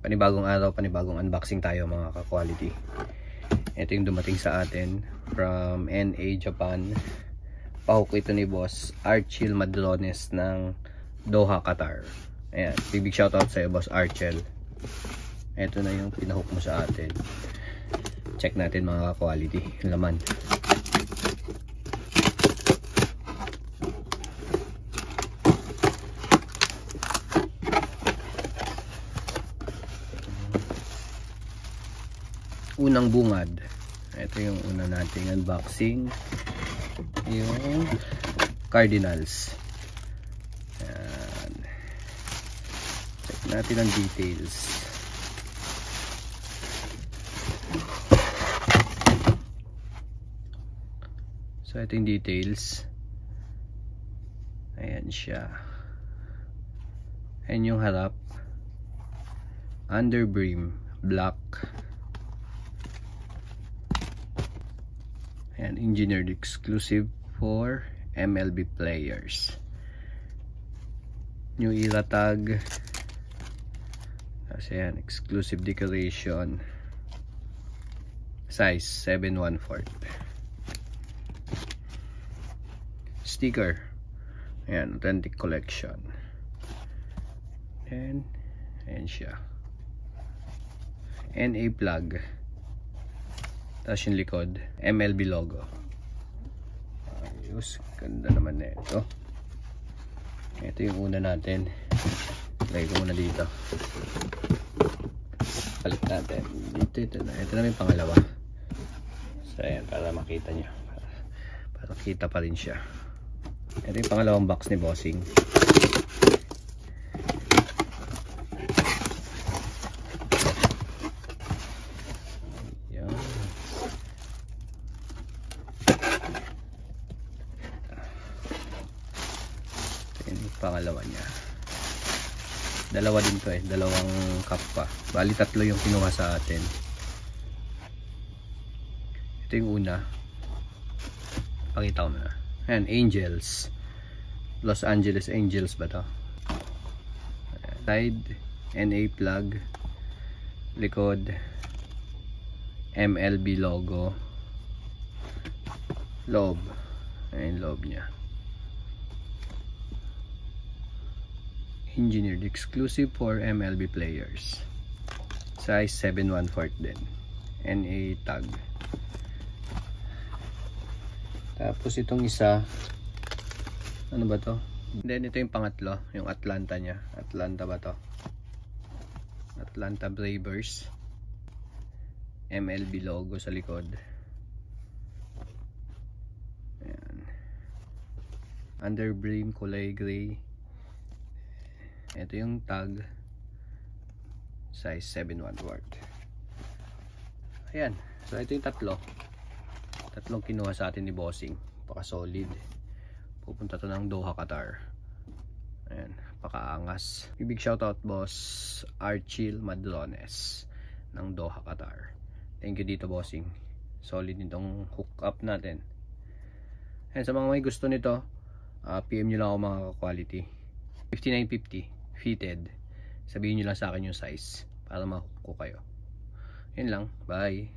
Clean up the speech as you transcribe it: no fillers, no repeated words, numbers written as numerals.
Panibagong araw, panibagong unboxing tayo mga ka-quality. Ito yung dumating sa atin from NA Japan. Pahook ito ni Boss Archil Madrones ng Doha, Qatar. Ayan, big shoutout sa iyo Boss Archil. Ito na yung pinahook mo sa atin. Check natin mga ka-quality, laman. Unang bungad. Ito yung una nating unboxing, yung Cardinals. Ayan. Check natin ang details. So ito yung details. Ayan siya. Ayan yung harap. Underbrim black. And engineered exclusive for MLB players. New era tag. Kasi yan, exclusive decoration. Size 7/1/4. Sticker. Ayan, authentic collection. And ayan siya. NA plug. Tapos yung likod, MLB logo. Ayos, ganda naman na ito. Ito yung una natin. Lagay ko muna dito. Palit natin. Ito na yung pangalawa. So ayan, para makita nyo. Para kita pa rin siya. Ito yung pangalawang box ni Bossing. Pangalawa niya, dalawa din to dalawang cup pa, bali tatlo yung kinuha sa atin. Ito yung una, pakita ko na. Ayan, Angels, Los Angeles Angels ba to? Side, NA plug, likod MLB logo, loob, ayan loob niya. Engineered exclusive for MLB players. Size 7/1/4 din. NA tag. Tapos itong isa, ano ba to? Then ito yung pangatlo, yung Atlanta niya. Atlanta ba to? Atlanta Bravers. MLB logo sa likod. Ayan. Underbrim kulay gray. Ito yung tag, size 7/1/4. Ayan, so ito yung tatlong kinuha sa atin ni Bossing. Paka solid, pupunta to ng Doha, Qatar. Ayan, pakaangas. Big shoutout Boss Archil Madrones ng Doha, Qatar. Thank you dito Bossing, solid nitong hook up natin. Ayan, sa mga may gusto nito, PM nyo lang ako mga quality. 5950 fitted. Sabihin nyo lang sa akin yung size para ma-hook ko kayo. Yun lang, bye.